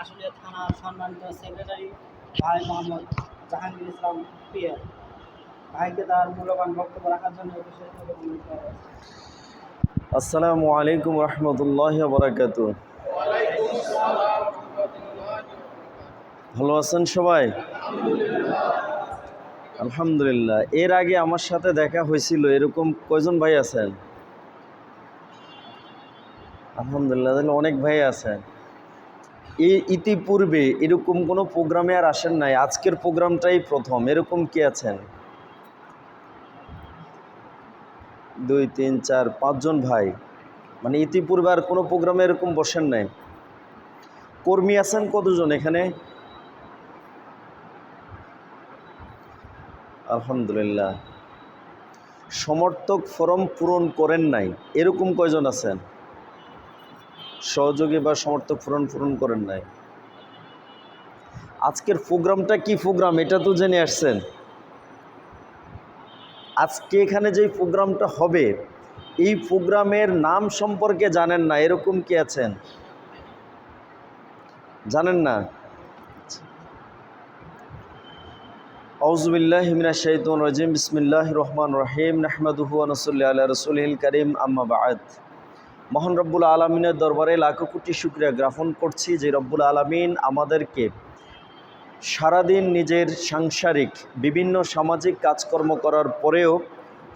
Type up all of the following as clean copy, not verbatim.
আশুলিয়া থানার সম্মানিত সেক্রেটারি ভাই মোহাম্মদ জাহাঙ্গীর ইসলাম পিয়ার ভাইকে তার মূল্যবান বক্তব্য রাখার জন্য বিশেষভাবে অনুরোধ করা হয়েছে। আসসালামু আলাইকুম রহমতুল্লাহ বরাকাত। ভালো আছেন সবাই? আলহামদুলিল্লাহ। এর আগে আমার সাথে দেখা হয়েছিল এরকম কয়জন ভাই আছেন? আলহামদুলিল্লাহ, তাহলে অনেক ভাই আছেন। এই ইতিপূর্বে এরকম কোনো প্রোগ্রামে আর আসেন নাই, আজকের প্রোগ্রামটাই প্রথম। এরকম কি আছেন? 2 3 4 5 জন ভাই, মানে ইতিপূর্বে আর কোনো প্রোগ্রামে এরকম বসেন নাই। কর্মী আছেন কতজন এখানে? আলহামদুলিল্লাহ। সমর্থক ফরম পূরণ করেন নাই এরকম কয়জন আছেন? সহযোগী বা সমর্থক ফরম পূরণ করেন নাই। আজকের প্রোগ্রামটা কি প্রোগ্রাম এটা তো জেনে আসছেন। আজকে এখানে যে প্রোগ্রামটা হবে এই প্রোগ্রামের নাম সম্পর্কে জানেন না এরকম কি আছেন? জানেন না? আউযু বিল্লাহি মিনাশ শাইতানির রাজিম। বিসমিল্লাহির রহমানির রহিম। নাহমাদুহু ওয়া নুসাল্লি আলা রাসূলিল কারীম, আম্মা বা'দ। মহান রব্বুল আলামিনের দরবারে লাখো কোটি শুকরিয়া জ্ঞাপন করছি যে রব্বুল আলামিন আমাদেরকে সারাদিন নিজের সাংসারিক বিভিন্ন সামাজিক কাজকর্ম করার পরেও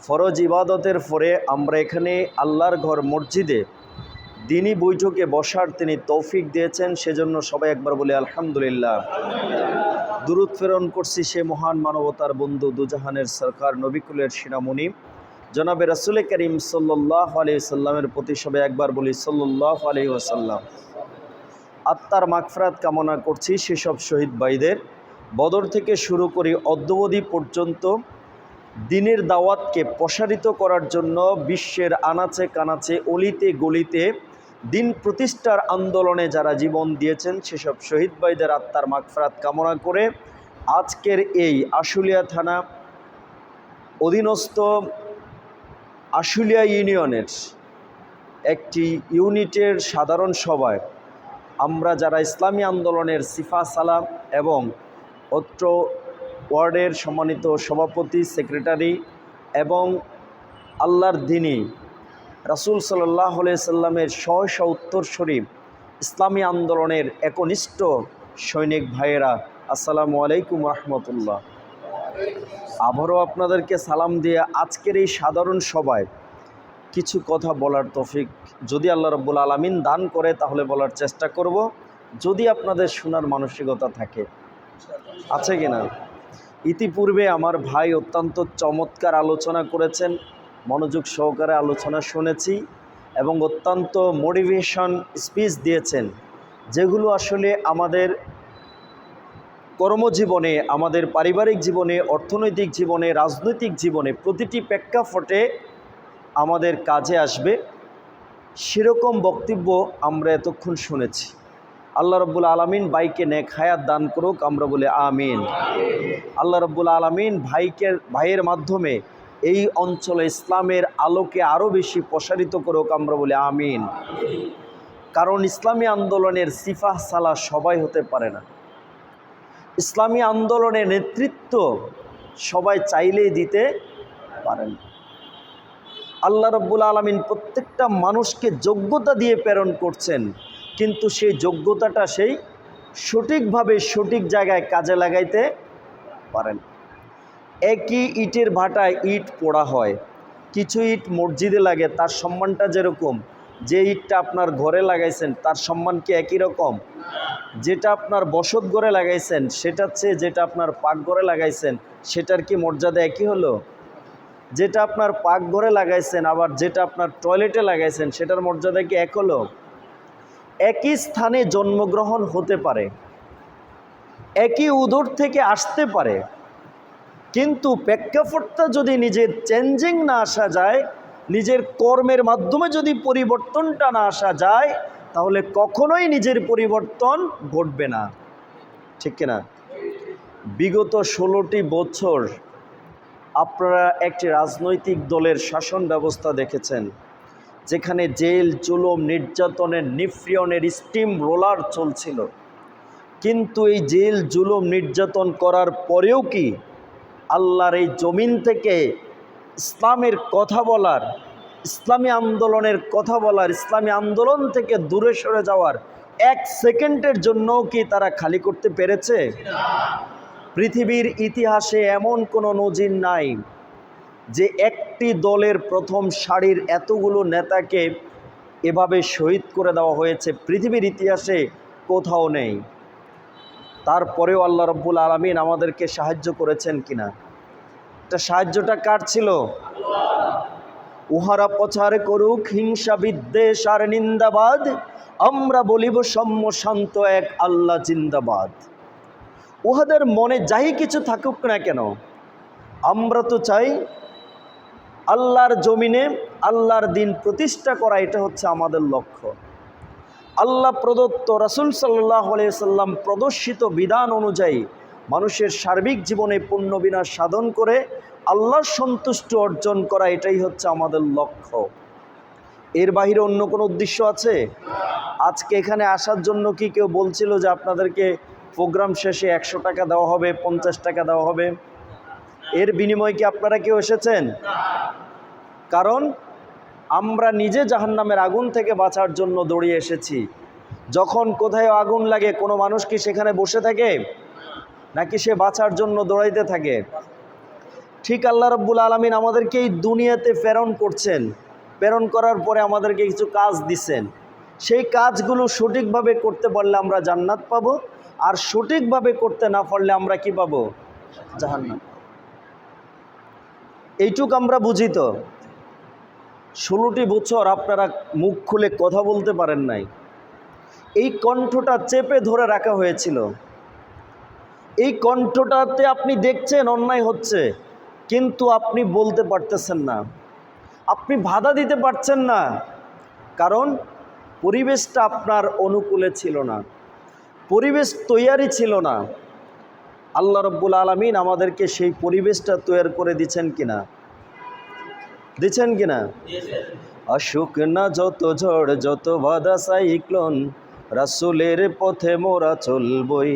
ফরজ ইবাদতের পরে আমরা এখানে আল্লাহর ঘর মসজিদে দিনী বৈঠকে বসার তিনি তৌফিক দিয়েছেন, সেজন্য সবাই একবার বলি আলহামদুলিল্লাহ। দুরূদ প্রেরণ করছি সে মহান মানবতার বন্ধু দুজাহানের সরকার নবিকুলের শিরামণি জনাবে রাসূল করিম সাল্লাল্লাহু আলাইহি সাল্লামের প্রতি সবাই একবার বলি সাল্লাল্লাহু আলাইহি ওয়াসাল্লাম। আত্মার মাগফিরাত কামনা করছি সেসব শহীদ ভাইদের, বদর থেকে শুরু করে অদ্যাবধি পর্যন্ত দ্বীনের দাওয়াতকে প্রসারিত করার জন্য বিশ্বের আনাচে কানাচে অলিতে গলিতে দ্বীন প্রতিষ্ঠার আন্দোলনে যারা জীবন দিয়েছেন সেসব শহীদ ভাইদের আত্মার মাগফিরাত কামনা করে আজকের এই আশুলিয়া থানা অধীনস্থ আশুলিয়া ইউনিয়নের একটি ইউনিটের সাধারণ সভায় আমরা যারা ইসলামী আন্দোলনের সিফা সালাম এবং অত্র ওয়ার্ডের সম্মানিত সভাপতি, সেক্রেটারি এবং আল্লাহর দ্বীনী রাসূল সাল্লাল্লাহু আলাইহি সাল্লামের সহসা উত্তরসূরি ইসলামী আন্দোলনের একনিষ্ঠ সৈনিক ভাইয়েরা, আসসালামু আলাইকুম রহমতুল্লাহ। আবারও আপনাদেরকে সালাম দিয়ে আজকের এই সাধারণ সভায় কিছু কথা বলার তৌফিক যদি আল্লাহ রাব্বুল আলামিন দান করে তাহলে বলার চেষ্টা করব, যদি আপনাদের শোনার মানসিকতা থাকে। আছে কিনা? ইতিপূর্বে আমার ভাই অত্যন্ত চমৎকার আলোচনা করেছেন, মনোযোগ সহকারে আলোচনা শুনেছি এবং অত্যন্ত মোটিভেশন স্পিচ দিয়েছেন, যেগুলো আসলে আমাদের কর্মজীবনে, আমাদের পারিবারিক জীবনে, অর্থনৈতিক জীবনে, রাজনৈতিক জীবনে প্রতিটি প্রেক্ষাপটে আমাদের কাজে আসবে। সেরকম বক্তব্য আমরা এতক্ষণ শুনেছি। আল্লাহ রাব্বুল আলামিন ভাইকে নেক হায়াত দান করুক, আমরা বলি আমিন। আল্লাহ রাব্বুল আলামিন ভাইয়ের মাধ্যমে এই অঞ্চলে ইসলামের আলোকে আরও বেশি প্রসারিত করুক, আমরা বলি আমিন। কারণ ইসলামী আন্দোলনের সিফাহ সালা সবাই হতে পারে না। ইসলামী আন্দোলনের নেতৃত্ব সবাই চাইলেই দিতে পারেন। আল্লাহ রাব্বুল আলামিন প্রত্যেকটা মানুষকে যোগ্যতা দিয়ে প্রেরণ করছেন, কিন্তু সেই যোগ্যতাটা সেই সঠিকভাবে সঠিক জায়গায় কাজে লাগাইতে পারেন। একই ইটের ভাটায় ইট পোড়া হয়। কিছু ইট মসজিদে লাগে, তার সম্মানটা যেরকম, যে ইটটা আপনার ঘরে লাগাইছেন তার সম্মান কি একই রকম? যেটা আপনার বসত ঘরে লাগাইছেন সেটার চেয়ে যেটা আপনার পাকঘরে লাগাইছেন সেটার কি মর্যাদা একই হলো? যেটা আপনার পাকঘরে লাগাইছেন আবার যেটা আপনার টয়লেটে লাগাইছেন সেটার মর্যাদা কি এক হলো? একই স্থানে জন্মগ্রহণ হতে পারে, একই উদর থেকে আসতে পারে, কিন্তু প্রেক্ষাপটটা যদি নিজের চেঞ্জিং না আসা যায়, নিজের কর্মের মাধ্যমে যদি পরিবর্তনটা না আসা যায়, তাহলে কখনোই নিজের পরিবর্তন ঘটবে না। ঠিক কিনা? বিগত 16টি বছর আপনারা একটি রাজনৈতিক দলের শাসন ব্যবস্থা দেখেছেন, যেখানে জেল, জুলুম, নির্যাতনের, নিপীড়নের স্টিম রোলার চলছিল। কিন্তু এই জেল জুলুম নির্যাতন করার পরেও কি আল্লাহর এই জমিন থেকে ইসলামের কথা বলার, ইসলামী আন্দোলনের কথা বলার, ইসলামী আন্দোলন থেকে দূরে সরে যাওয়ার এক সেকেন্ডের জন্যও কি তারা খালি করতে পেরেছে? পৃথিবীর ইতিহাসে এমন কোনো নজির নাই যে একটি দলের প্রথম সারির এতগুলো নেতাকে এভাবে শহীদ করে দেওয়া হয়েছে, পৃথিবীর ইতিহাসে কোথাও নেই। তারপরেও আল্লাহ রব্বুল আলামিন আমাদেরকে সাহায্য করেছেন কিনা? এটা সাহায্যটা কার ছিল? উহারা প্রচার করুক হিংসা বিদ্বেষ আর নিন্দাবাদ, আমরা বলিব সৌম্য শান্ত এক আল্লাহ জিন্দাবাদ। উহাদের মনে যাই কিছু থাকুক না কেন, আমরা তো চাই আল্লাহর জমিনে আল্লাহর দিন প্রতিষ্ঠা করা, এটা হচ্ছে আমাদের লক্ষ্য। আল্লাহ প্রদত্ত, রাসূল সাল্লাল্লাহু আলাইহি সাল্লাম প্রদর্শিত বিধান অনুযায়ী মানুষের সার্বিক জীবনে পুণ্য বিনাশ সাধন করে আল্লাহর সন্তুষ্টি অর্জন করা, এটাই হচ্ছে আমাদের লক্ষ্য। এর বাইরে অন্য কোনো উদ্দেশ্য আছে? আজকে এখানে আসার জন্য কি কেউ বলছিল যে আপনাদেরকে প্রোগ্রাম শেষে 100 টাকা দেওয়া হবে, 50 টাকা দেওয়া হবে? এর বিনিময়ে কি আপনারা কেউ এসেছেন? কারণ আমরা নিজে জাহান্নামের আগুন থেকে বাঁচার জন্য দৌড়িয়ে এসেছি। যখন কোথায় আগুন লাগে কোনো মানুষ কি সেখানে বসে থাকে, নাকি সে বাঁচার জন্য দৌড়াইতে থাকে? ঠিক আল্লাহ রাব্বুল আলামিন আমাদেরকে এই দুনিয়াতে প্রেরণ করছেন, প্রেরণ করার পরে আমাদেরকে কিছু কাজ দিচ্ছেন। সেই কাজগুলো সঠিকভাবে করতে পারলে আমরা জান্নাত পাবো, আর সঠিকভাবে করতে না পারলে আমরা কি পাবো? জাহান্নাম। এইটুক আমরা বুঝি তো। 16টি বছর আপনারা মুখ খুলে কথা বলতে পারেন নাই, এই কণ্ঠটা চেপে ধরে রাখা হয়েছিল। এই কণ্ঠটাতে আপনি দেখছেন অন্যায় হচ্ছে, কিন্তু আপনি বলতে পারতেছেন না, আপনি বাধা দিতে পারছেন না, কারণ পরিবেশটা আপনার অনুকূলে ছিল না, পরিবেশ তৈয়ারি ছিল না। আল্লাহ রাব্বুল আলামিন আমাদেরকে সেই পরিবেশটা তৈরি করে দিচ্ছেন কিনা? দিচ্ছেন কিনা? আসুক না যত ঝড়, যত বাধা সাইক্লোন, রাসূলের পথে মোরা চলবই।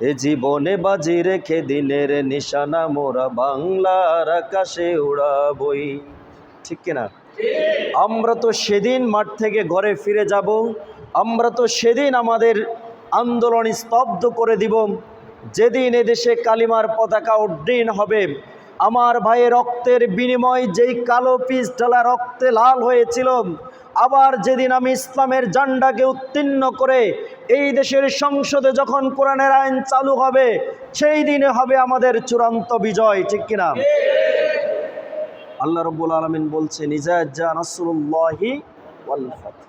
এ জীবনে বাজি রেখে দিনের নিশানা মোরা বাংলার আকাশে উড়াবই। ঠিক কিনা? আমরা তো সেদিন মাঠ থেকে ঘরে ফিরে যাব, আমরা তো সেদিন আমাদের আন্দোলন স্তব্ধ করে দিব, যেদিন এদেশে কালিমার পতাকা উড্ডীন হবে। আমার ভাইয়ের রক্তের বিনিময় যেই কালো পিচ ঢালা রক্তে লাল হয়েছিল, আবার যেদিন আমি ইসলামের ঝান্ডাকে উত্তীর্ণ করে এই দেশের সংসদে যখন কোরআনের আইন চালু হবে, সেই দিনে হবে আমাদের চূড়ান্ত বিজয়। ঠিক কিনা? আল্লাহ রাব্বুল আলামিন বলছেন, ইজা জা নাসরুল্লাহি ওয়াল ফাতহ,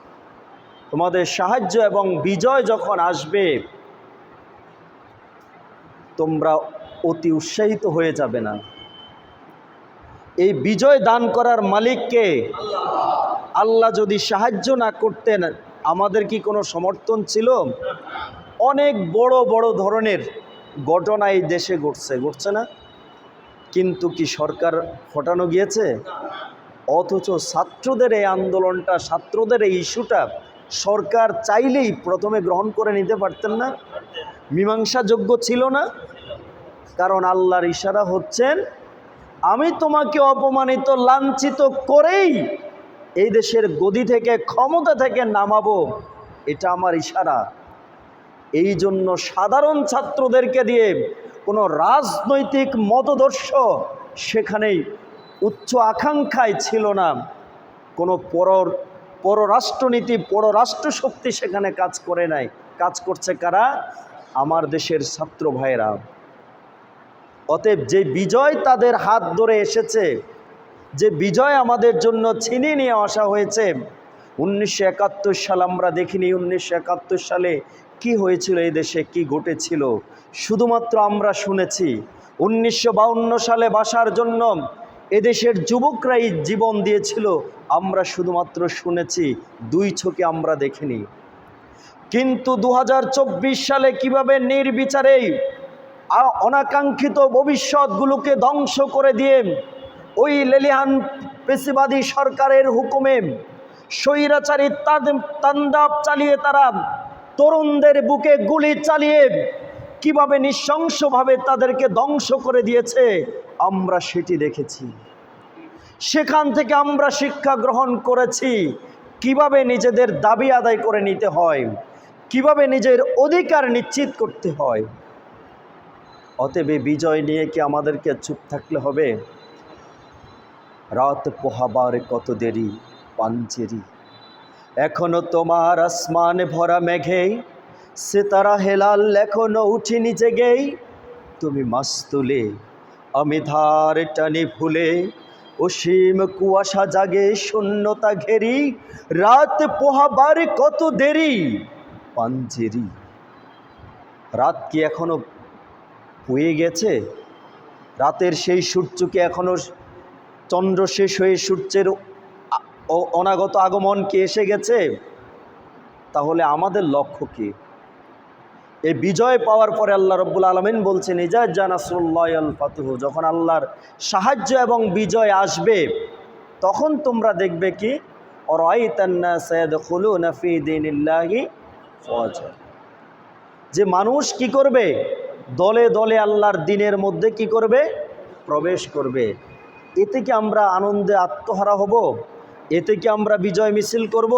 তোমাদের সাহায্য এবং বিজয় যখন আসবে তোমরা অতি উৎসাহিত হয়ে যাবে না। এই বিজয় দান করার মালিক কে? আল্লাহ যদি সাহায্য না করতেন আমাদের কি কোনো সমর্থন ছিল? অনেক বড় বড় ধরনের ঘটনা এই দেশে ঘটছে না? কিন্তু কি সরকার হটানো গিয়েছে? অথচ ছাত্রদের এই আন্দোলনটা, ছাত্রদের এই ইস্যুটা সরকার চাইলেই প্রথমে গ্রহণ করে নিতে পারতেন না? মীমাংসাযোগ্য ছিল না? কারণ আল্লাহর ইশারা হচ্ছেন, আমি তোমাকে অপমানিত লাঞ্ছিত করেই এই দেশের গদি থেকে, ক্ষমতা থেকে নামাবো, এটা আমার ইশারা। এই জন্য সাধারণ ছাত্রদেরকে দিয়ে কোনো রাজনৈতিক মতদর্শ সেখানেই উচ্চ আকাঙ্ক্ষায় ছিল না, কোনো পররাষ্ট্রনীতি, পররাষ্ট্র শক্তি সেখানে কাজ করে নাই। কাজ করছে কারা? আমার দেশের ছাত্র ভাইয়েরা। অতএব যে বিজয় তাদের হাত ধরে এসেছে, যে বিজয় আমাদের জন্য ছিনিয়ে নিয়ে আসা হয়েছে, 1971 সাল আমরা দেখিনি। 1971 সালে কি হয়েছিল এই দেশে, কি ঘটেছিল শুধুমাত্র আমরা শুনেছি। 1952 সালে বাসার জন্য এদেশের যুবকরাই জীবন দিয়েছিল, আমরা শুধুমাত্র শুনেছি, দুই চোখে আমরা দেখিনি। কিন্তু 2024 সালে কিভাবে নির্বিচারে অনাকাঙ্ক্ষিত ভবিষ্যৎগুলোকে ধ্বংস করে দিয়ে ওই লেলিহান পেশিবাদী সরকারের হুকুমে স্বৈরাচারী তাণ্ডব চালিয়ে তারা তরুণদের বুকে গুলি চালিয়ে কিভাবে নৃশংসভাবে তাদেরকে ধ্বংস করে দিয়েছে আমরা সেটি দেখেছি। সেখান থেকে আমরা শিক্ষা গ্রহণ করেছি কিভাবে নিজেদের দাবি আদায় করে নিতে হয়, কিভাবে নিজের অধিকার নিশ্চিত করতে হয়। অতএব এই বিজয় নিয়ে কি আমাদেরকে চুপ থাকলে হবে? রাত পোহাবার কত দেরি পাঞ্চেরি, এখনো তোমার আসমানে ভরা মেঘে সিতারা হেলাল এখনো উঠিনি জেগেই। তুমি মাস্তুলে আমি ধার টানি ভুলে, অসীম কুয়াশা জাগে শূন্যতা ঘেরি, রাত পোহাবার কত দেরি পাঞ্জেরি। রাত কি এখনো পুয়ে গেছে? রাতের সেই সূর্য কি এখনো চন্দ্র শেষ হয়ে সূর্যের অনাগত আগমন কি এসে গেছে? তাহলে আমাদের লক্ষ্য কি? এই বিজয় পাওয়ার পরে আল্লাহ রব্বুল আলামিন বলছেন ইজা জানাসুল্লাহ আল ফাতুহু, যখন আল্লাহর সাহায্য এবং বিজয় আসবে তখন তোমরা দেখবে কি অরাইতান নাস ইয়াদখুলুনা ফি দীনিল্লাহি ফাওয়াজা, যে মানুষ কি করবে? দলে দলে আল্লাহর দ্বীনের মধ্যে কি করবে? প্রবেশ করবে। এতে কি আমরা আনন্দে আত্মহারা হব? এতে কি আমরা বিজয় মিছিল করব?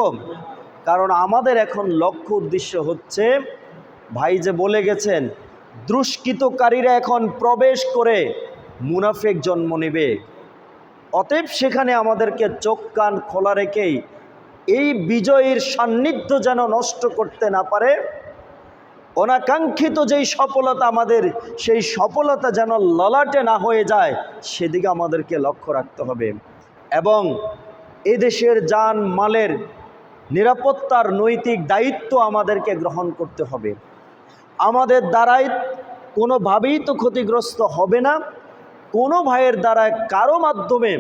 কারণ আমাদের এখন লক্ষ্য উদ্দেশ্য হচ্ছে, ভাই যে বলে গেছেন, দুষ্কৃতকারীরা এখন প্রবেশ করে মুনাফিক জন্ম নেবে। অতএব সেখানে আমাদেরকে চোখ কান খোলা রেখেই এই বিজয়ের সান্নিধ্য যেন নষ্ট করতে না পারে, অনাকাঙ্ক্ষিত যেই সফলতা আমাদের, সেই সফলতা যেন ললাটে না হয়ে যায়, সেদিকে আমাদেরকে লক্ষ্য রাখতে হবে। এবং এদেশের জান মালের নিরাপত্তার নৈতিক দায়িত্ব আমাদেরকে গ্রহণ করতে হবে। আমাদের দ্বারাই কোনোভাবেই তো ক্ষতিগ্রস্ত হবে না। কোনো ভাইয়ের দ্বারা কারো মাধ্যমে,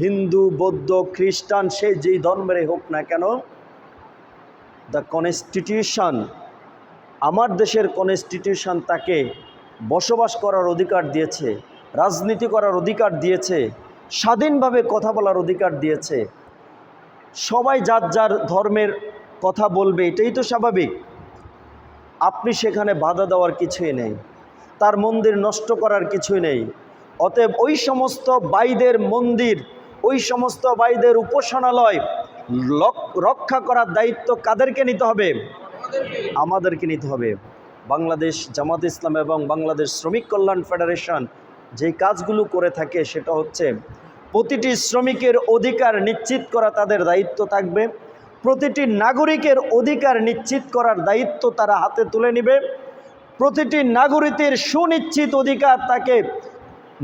হিন্দু বৌদ্ধ খ্রিস্টান সে যেই ধর্মেরই হোক না কেন, দ্য কনস্টিটিউশন, আমার দেশের কনস্টিটিউশন তাকে বসবাস করার অধিকার দিয়েছে, রাজনীতি করার অধিকার দিয়েছে, স্বাধীনভাবে কথা বলার অধিকার দিয়েছে। সবাই যার যার ধর্মের কথা বলবে, এটাই তো স্বাভাবিক। আপনি সেখানে বাধা দেওয়ার কিছুই নেই, তার মন্দির নষ্ট করার কিছুই নেই। অতএব ওই সমস্ত বাইদের মন্দির, ওই সমস্ত বাইদের উপাসনালয় রক্ষা করার দায়িত্ব কাদেরকে নিতে হবে? আমাদেরকে নিতে হবে। বাংলাদেশ জামাত ইসলাম এবং বাংলাদেশ শ্রমিক কল্যাণ ফেডারেশন যেই কাজগুলো করে থাকে সেটা হচ্ছে, প্রতিটি শ্রমিকের অধিকার নিশ্চিত করা তাদের দায়িত্ব থাকবে। প্রতিটি নাগরিকের অধিকার নিশ্চিত করার দায়িত্ব তারা হাতে তুলে নেবে। প্রতিটি নাগরিকের সুনিশ্চিত অধিকার, তাকে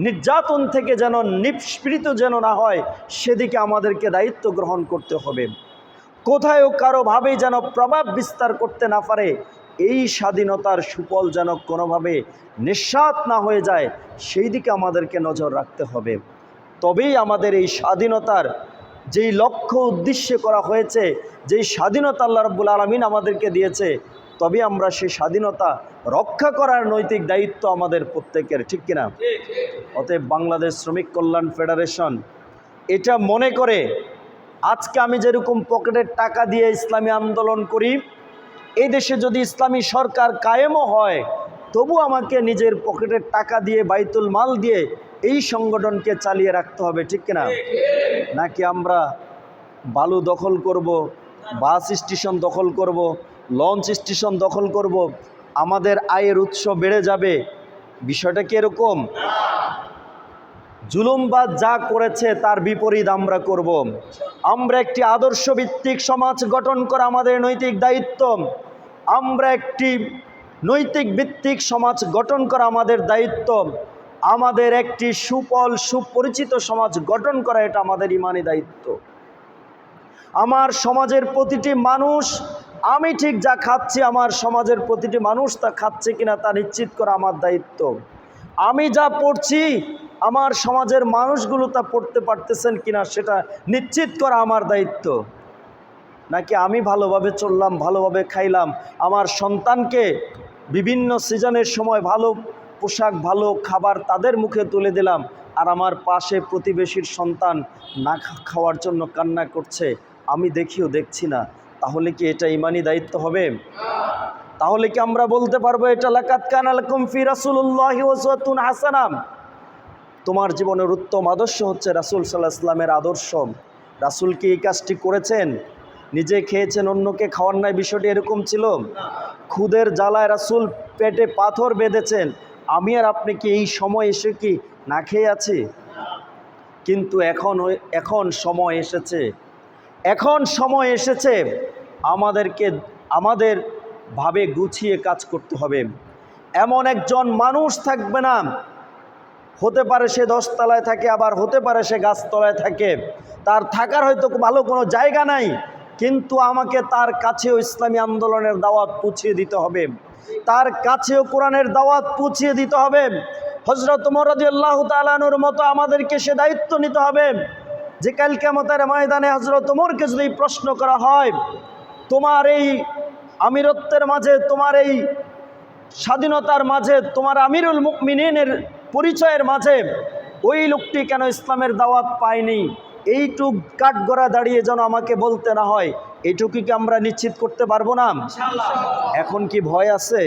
নির্যাতন থেকে যেন নিষ্পৃত যেন না হয়, সেদিকে আমাদেরকে দায়িত্ব গ্রহণ করতে হবে। কোথায়ও কারোভাবে যেন প্রভাব বিস্তার করতে না পারে, এই স্বাধীনতার সুফল যেন কোনোভাবে নিঃস্বাত না হয়ে যায়, সেই দিকে আমাদেরকে নজর রাখতে হবে। তবেই আমাদের এই স্বাধীনতার যেই লক্ষ্য উদ্দেশ্যে করা হয়েছে, যেই স্বাধীনতা আল্লাহ রাব্বুল আলামিন আমাদেরকে দিয়েছে, তবে আমরা সেই স্বাধীনতা রক্ষা করার নৈতিক দায়িত্ব আমাদের প্রত্যেকের, ঠিক কিনা? অতএব বাংলাদেশ শ্রমিক কল্যাণ ফেডারেশন এটা মনে করে, আজকে আমি যেরকম পকেটের টাকা দিয়ে ইসলামী আন্দোলন করি, এই দেশে যদি ইসলামী সরকার কায়েমও হয়, তবু আমাকে নিজের পকেটের টাকা দিয়ে, বাইতুল মাল দিয়ে এই সংগঠনকে চালিয়ে রাখতে হবে, ঠিক কিনা? নাকি আমরা বালু দখল করব, বাস স্টেশন দখল করব, লঞ্চ স্টেশন দখল করব, আমাদের আয়ের উৎস বেড়ে যাবে? বিষয়টা কি এরকম? জুলুমবাজ যা করেছে তার বিপরীত আমরা করব। আমরা একটি আদর্শ ভিত্তিক সমাজ গঠন করা আমাদের নৈতিক দায়িত্ব। আমরা একটি নৈতিক ভিত্তিক সমাজ গঠন করা আমাদের দায়িত্ব। আমাদের একটি সুপরিচিত সমাজ গঠন করা, এটা আমাদের ইমানি দায়িত্ব। আমার সমাজের প্রতিটি মানুষ, আমি ঠিক যা খাচ্ছি, আমার সমাজের প্রতিটি মানুষ তা খাচ্ছে কিনা তা নিশ্চিত করা আমার দায়িত্ব। আমি যা পড়ছি, আমার সমাজের মানুষগুলো তা পড়তে পারতেছেন কিনা সেটা নিশ্চিত করা আমার দায়িত্ব। নাকি আমি ভালোভাবে চললাম, ভালোভাবে খাইলাম, আমার সন্তানকে বিভিন্ন সিজনের সময় ভালো পোশাক, ভালো খাবার তাদের মুখে তুলে দিলাম, আর আমার পাশে প্রতিবেশীর সন্তান না খাওয়ার জন্য কান্না করছে, আমি দেখিও দেখছি না। তাহলে কি এটা ইমানি দায়িত্ব হবে? তাহলে কি আমরা বলতে পারবো এটা লাকাদ কানা লাকুম ফি রাসূলিল্লাহি উসওয়াতুন হাসানাহ? তোমার জীবনের উত্তম আদর্শ হচ্ছে রাসূল সাল্লাল্লাহু আলাইহি ওয়াসাল্লামের আদর্শ। রাসূল কি এই কাজটি করেছেন? নিজে খেয়েছেন, অন্যকে খাওয়ার নাই, বিষয়টি এরকম ছিল? খুদের জ্বালায় রাসূল পেটে পাথর বেঁধেছেন, আমি আর আপনি কি এই সময় এসে কি না খেয়ে আছি? কিন্তু এখন সময় এসেছে, আমাদেরকে আমাদের ভাবে গুছিয়ে কাজ করতে হবে। এমন একজন মানুষ থাকবে না, হতে পারে সে 10 তলায় থাকে, আবার হতে পারে সে গাছতলায় থাকে, তার থাকার হয়তো ভালো কোনো জায়গা নাই, কিন্তু আমাকে তার কাছেও ইসলামী আন্দোলনের দাওয়াত পৌঁছিয়ে দিতে হবে, তার কাছেও কোরআনের দাওয়াত পৌঁছিয়ে দিতে হবে। হযরত ওমর রাদিয়াল্লাহু তাআলা আনহুর মতো আমাদেরকে সে দায়িত্ব নিতে হবে যে কাল কিয়ামতের ময়দানে হযরত ওমরকে যদি প্রশ্ন করা হয়, তোমার এই আমিরত্বের মাঝে, তোমার এই স্বাধীনতার মাঝে, তোমার আমিরুল মুমিনিনের পরিচয়ের মাঝে ওই লোকটি কেন ইসলামের দাওয়াত পায়নি, এইটুক কাঠগড়া দাঁড়িয়ে যেন আমাকে বলতে না হয়, এইটুকু কি আমরা নিশ্চিত করতে পারবো না? এখন কি ভয় আছে?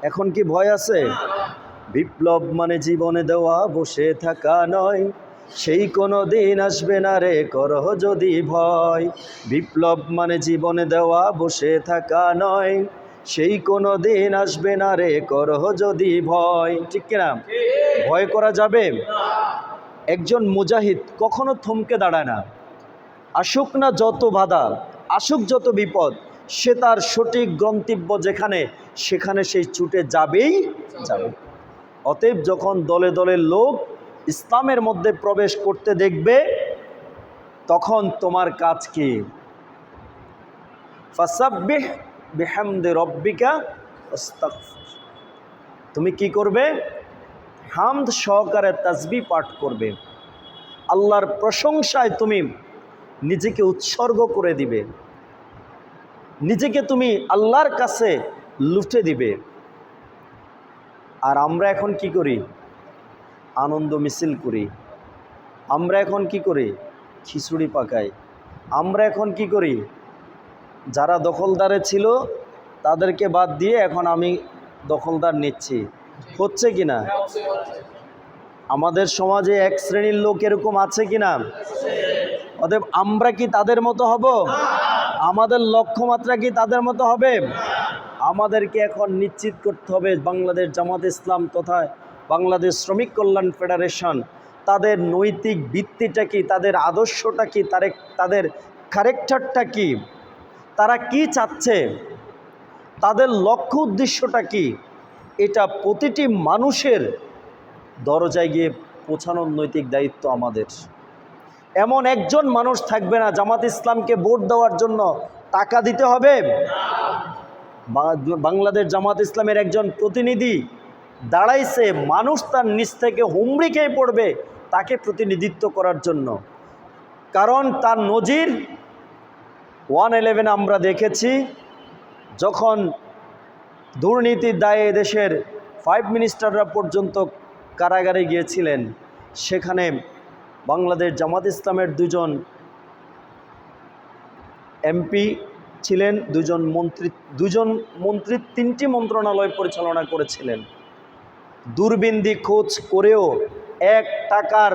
এখন কি ভয় আছে? বিপ্লব মানে জীবনে দেওয়া বসে থাকা নয়, সেই কোনো দিন আসবে না রে করহ যদি ভয়। বিপ্লব মানে জীবনে দেওয়া বসে থাকা নয়, সেই কোনো দিন আসবে না রে করহ যদি ভয়। ঠিক কিনা? ভয় করা যাবে? একজন মুজাহিদ কখনো থমকে দাঁড়ায় না। আসুক না যত বাধা, আসুক যত বিপদ, সে তার সঠিক গন্তব্য যেখানে, সেখানে সেই ছুটে যাবেই যাবে। অতএব যখন দলে দলে লোক ইসলামের মধ্যে প্রবেশ করতে দেখবে, তখন তোমার কাজ কি? ফাসাব্বিহ বিহামদি রব্বিকা ওয়াস্তাগফির। তুমি কি করবে? হামদ সহকারে তাসবিহ পাঠ করবে, আল্লাহর প্রশংসায় তুমি নিজেকে উৎসর্গ করে দিবে, নিজেকে তুমি আল্লাহর কাছে লুটে দিবে। আর আমরা এখন কি করি? আনন্দ মিছিল করি। আমরা এখন কি করি? খিচুড়ি পাকাই। আমরা এখন কি করি? যারা দখলদারে ছিল তাদেরকে বাদ দিয়ে এখন আমি দখলদার নিচ্ছি। হচ্ছে কি না? আমাদের সমাজে এক শ্রেণীর লোক এরকম আছে কি না? অতএব আমরা কি তাদের মতো হব? আমাদের লক্ষ্যমাত্রা কি তাদের মতো হবে? আমাদেরকে এখন নিশ্চিত করতে হবে বাংলাদেশ জামাত ইসলাম তথা বাংলাদেশ শ্রমিক কল্যাণ ফেডারেশন তাদের নৈতিক ভিত্তিটা কি, তাদের আদর্শটা কি, তাদের ক্যারেক্টারটা কি, তারা কি চাচ্ছে, তাদের লক্ষ্য উদ্দেশ্যটা কি, এটা প্রতিটি মানুষের দরজায় গিয়ে পৌঁছানোর নৈতিক দায়িত্ব আমাদের। এমন একজন মানুষ থাকবে না জামাত ইসলামকে ভোট দেওয়ার জন্য টাকা দিতে হবে। বাংলাদেশ জামাত ইসলামের একজন প্রতিনিধি দাঁড়াইছে, মানুষ তার নিচ থেকে হুমড়ি খেয়ে পড়বে তাকে প্রতিনিধিত্ব করার জন্য। কারণ তার নজির 111 আমরা দেখেছি, যখন দুর্নীতির দায়ে এদেশের 5 মিনিস্টাররা পর্যন্ত কারাগারে গিয়েছিলেন, সেখানে বাংলাদেশ জামাত ইসলামের 2জন এমপি ছিলেন, 2জন মন্ত্রী 3টি মন্ত্রণালয় পরিচালনা করেছিলেন। দূরবীন খোঁজ করেও 1 টাকার